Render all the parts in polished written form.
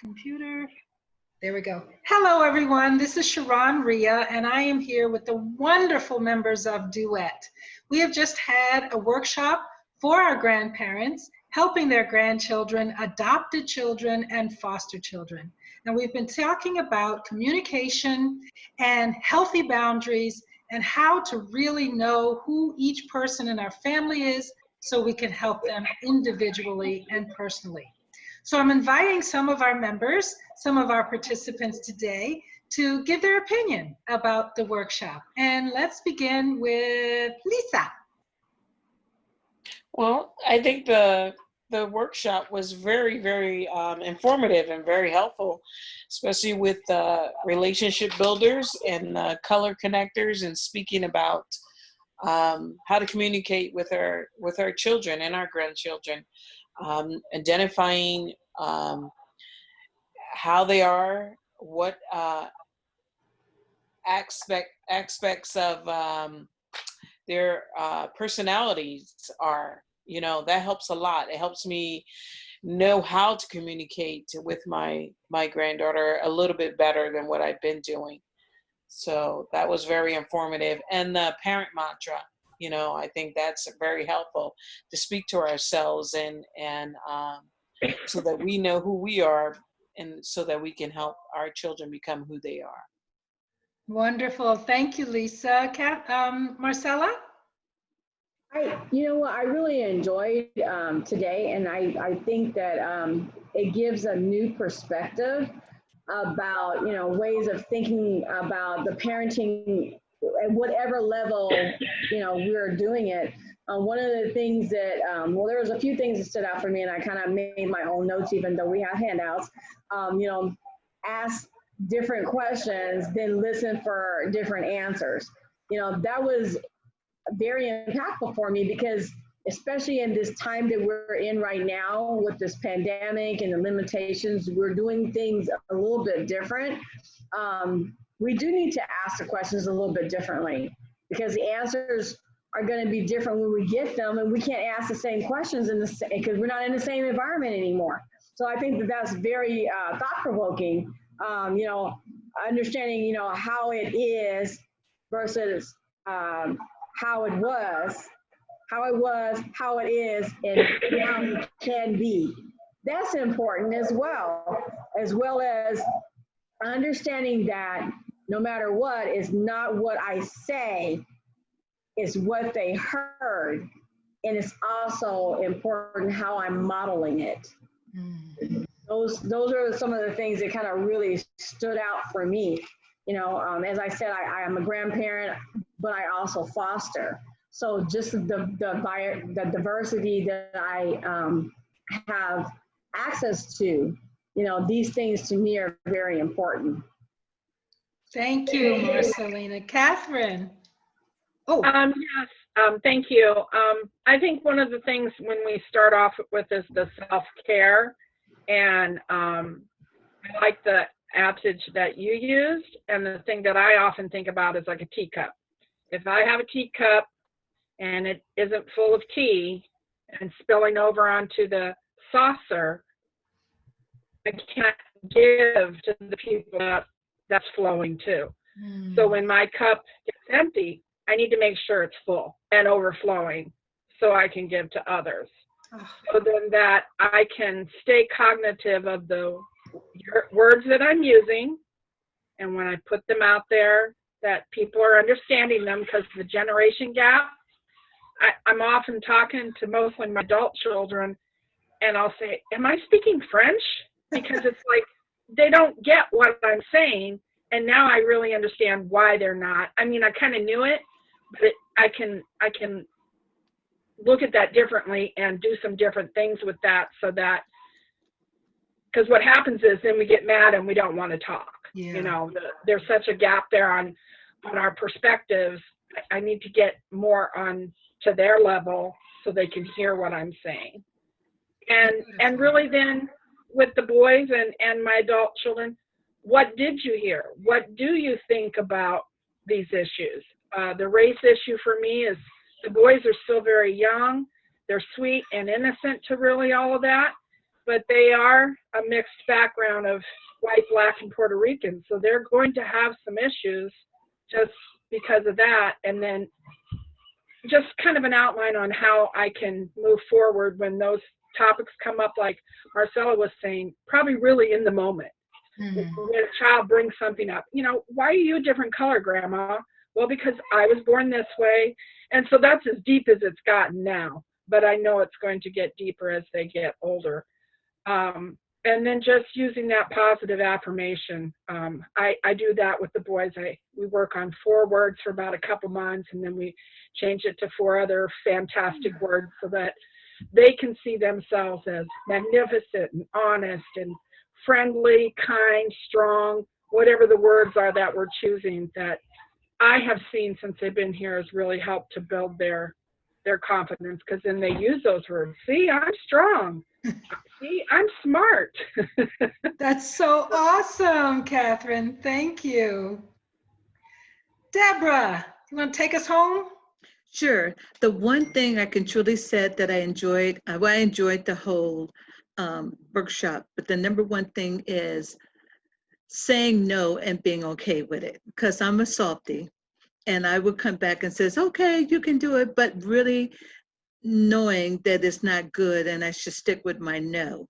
Computer. There we go. Hello, everyone. This is Sharon Rhea, and I am here with the wonderful members of DUET. We have just had a workshop for our grandparents, helping their grandchildren, adopted children, and foster children. And we've been talking about communication and healthy boundaries and how to really know who each person in our family is so we can help them individually and personally. So I'm inviting some of our members, some of our participants today to give their opinion about the workshop. And let's begin with Lisa. Well, I think the workshop was very informative and very helpful, especially with relationship builders and color connectors, and speaking about how to communicate with our children and our grandchildren. Identifying how they are, what aspects of their personalities are. You know, that helps a lot. It helps me know how to communicate with my granddaughter a little bit better than what I've been doing. So that was very informative. And the parent mantra, you know, I think that's very helpful to speak to ourselves and so that we know who we are, and so that we can help our children become who they are. Wonderful. Thank you, Lisa. Marcella? You know what, I really enjoyed today, and I think that it gives a new perspective about, you know, ways of thinking about the parenting at whatever level, you know, we're doing it. One of the things that, well, there was a few things that stood out for me, and I kind of made my own notes, even though we have handouts. You know, ask different questions, then listen for different answers. You know, that was very impactful for me, because especially in this time that we're in right now with this pandemic and the limitations, we're doing things a little bit different. We do need to ask the questions a little bit differently, because the answers are going to be different when we get them, and we can't ask the same questions because we're not in the same environment anymore. So I think that that's very thought-provoking. You know, understanding, you know, how it is versus how it was, how it is, and how it can be. That's important as well as understanding that no matter what, is not what I say, it's what they heard. And it's also important how I'm modeling it. Mm. Those are some of the things that kind of really stood out for me. You know, as I said, I am a grandparent, but I also foster. So just the diversity that I have access to, you know, these things to me are very important. Thank you, Marcelina. Catherine. Oh. Yes, thank you. I think one of the things when we start off with is the self-care, and I like the adage that you used, and the thing that I often think about is like a teacup. If I have a teacup and it isn't full of tea and spilling over onto the saucer, I can't give to the people that's flowing to. Mm. So when my cup gets empty, I need to make sure it's full and overflowing so I can give to others. Oh. So then that I can stay cognitive of the words that I'm using, and when I put them out there, that people are understanding them, because the generation gap, I'm often talking to mostly my adult children, and I'll say, am I speaking French? Because it's like they don't get what I'm saying, and now I really understand why they're not. I mean, I kind of knew it, but I can look at that differently and do some different things with that, so that, because what happens is then we get mad and we don't want to talk. Yeah. You know, there's such a gap there on our perspectives. I need to get more on to their level so they can hear what I'm saying. And really then with the boys and my adult children, what did you hear? What do you think about these issues? The race issue for me is the boys are still very young. They're sweet and innocent to really all of that. but they are a mixed background of white, black, and Puerto Rican. So they're going to have some issues just because of that. And then just kind of an outline on how I can move forward when those topics come up, like Marcella was saying, probably really in the moment. When a child brings something up, you know, why are you a different color, Grandma? Well, because I was born this way. And so that's as deep as it's gotten now. But I know it's going to get deeper as they get older. And then just using that positive affirmation. I do that with the boys. We work on 4 words for about a couple months, and then we change it to 4 other fantastic words so that they can see themselves as magnificent and honest and friendly, kind, strong, whatever the words are that we're choosing, that I have seen since they've been here has really helped to build their confidence, because then they use those words. See, I'm strong. See, I'm smart. That's so awesome, Catherine. Thank you. Deborah, you want to take us home? Sure. The one thing I can truly say that I enjoyed, well, I enjoyed the whole workshop, but the number one thing is saying no and being okay with it, because I'm a softie and I would come back and says, okay, you can do it, but really knowing that it's not good and I should stick with my no.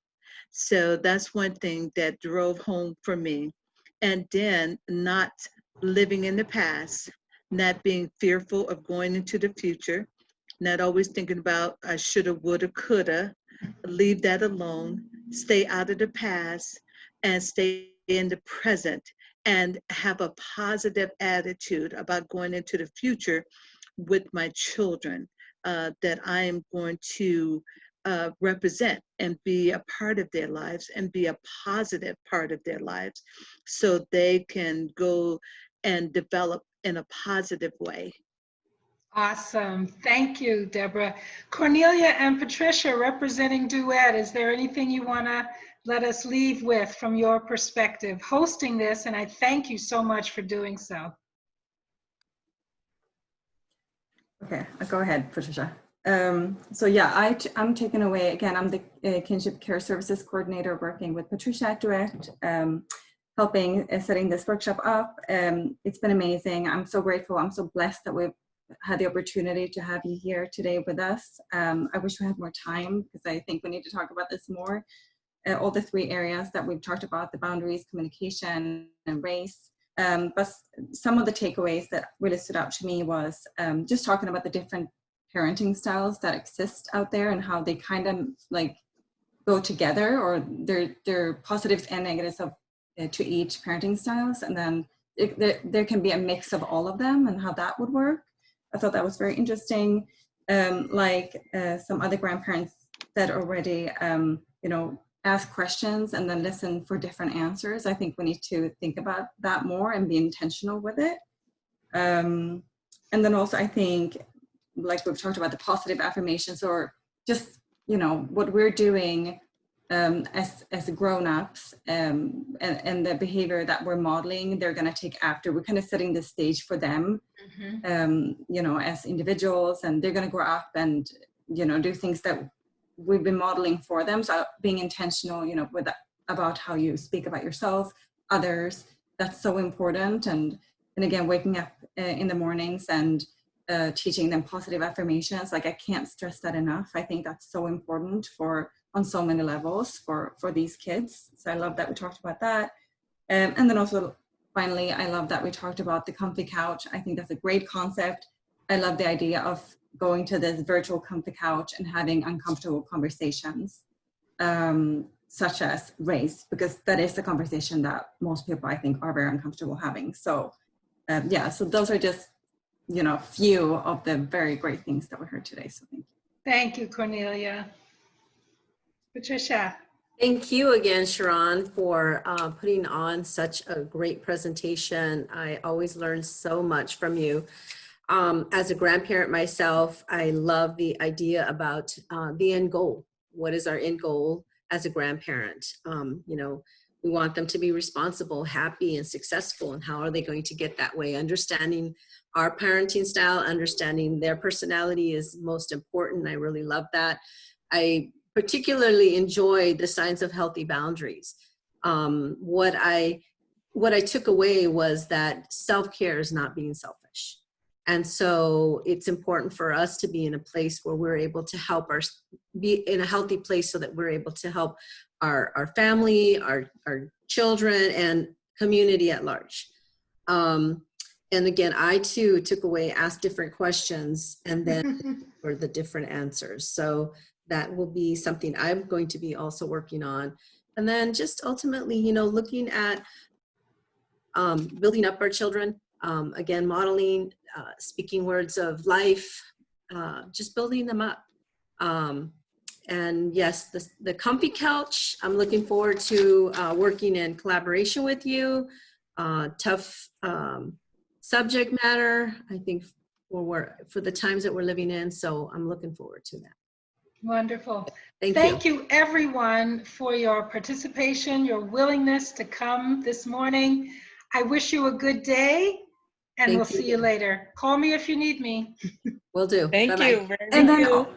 So that's one thing that drove home for me. And then not living in the past, not being fearful of going into the future, not always thinking about I shoulda, woulda, coulda, leave that alone, stay out of the past and stay in the present and have a positive attitude about going into the future with my children, that I am going to represent and be a part of their lives and be a positive part of their lives so they can go and develop in a positive way. Awesome. Thank you, Deborah. Cornelia and Patricia, representing DUET, is there anything you want to let us leave with from your perspective hosting this? And I thank you so much for doing so. Okay, I'll go ahead, Patricia. So yeah, I'm taken away, again, I'm the Kinship Care Services Coordinator working with Patricia at DUET, helping setting this workshop up. It's been amazing. I'm so grateful. I'm so blessed that we've had the opportunity to have you here today with us. I wish we had more time because I think we need to talk about this more. All the 3 areas that we've talked about, the boundaries, communication, and race. But some of the takeaways that really stood out to me was just talking about the different parenting styles that exist out there and how they kind of like go together, or they're positives and negatives of to each parenting styles. And then there can be a mix of all of them and how that would work. I thought that was very interesting. Like some other grandparents said already, you know, ask questions and then listen for different answers. I think we need to think about that more and be intentional with it. And then also I think, like we've talked about, the positive affirmations, or just, you know, what we're doing as grown-ups and the behavior that we're modeling, they're going to take after. We're kind of setting the stage for them, you know, as individuals, and they're going to grow up and, you know, do things that we've been modeling for them. So being intentional, you know, with about how you speak about yourself, others, that's so important. And again, waking up in the mornings and teaching them positive affirmations, like I can't stress that enough. I think that's so important on so many levels for these kids. So I love that we talked about that. And then also, finally, I love that we talked about the comfy couch. I think that's a great concept. I love the idea of going to this virtual comfy couch and having uncomfortable conversations, such as race, because that is the conversation that most people, I think, are very uncomfortable having. So yeah, so those are just, you know, few of the very great things that we heard today. So thank you. Thank you, Cornelia. Patricia. Thank you again, Sharon, for putting on such a great presentation. I always learn so much from you. As a grandparent myself, I love the idea about the end goal. What is our end goal as a grandparent? You know, we want them to be responsible, happy, and successful. And how are they going to get that way? Understanding our parenting style, understanding their personality is most important. I really love that. I particularly enjoyed the science of healthy boundaries. What I took away was that self-care is not being selfish. And so it's important for us to be in a place where we're able to help be in a healthy place so that we're able to help our family, our children, and community at large. And again, I too took away, asked different questions, and then for the different answers. So that will be something I'm going to be also working on. And then just ultimately, you know, looking at building up our children, again, modeling, speaking words of life, just building them up. And yes, the comfy couch, I'm looking forward to working in collaboration with you. Tough subject matter, I think, for the times that we're living in. So I'm looking forward to that. Wonderful. Thank you everyone for your participation, your willingness to come this morning. I wish you a good day, and we'll see you later. Call me if you need me. Will do. Thank Bye-bye. you very And much. then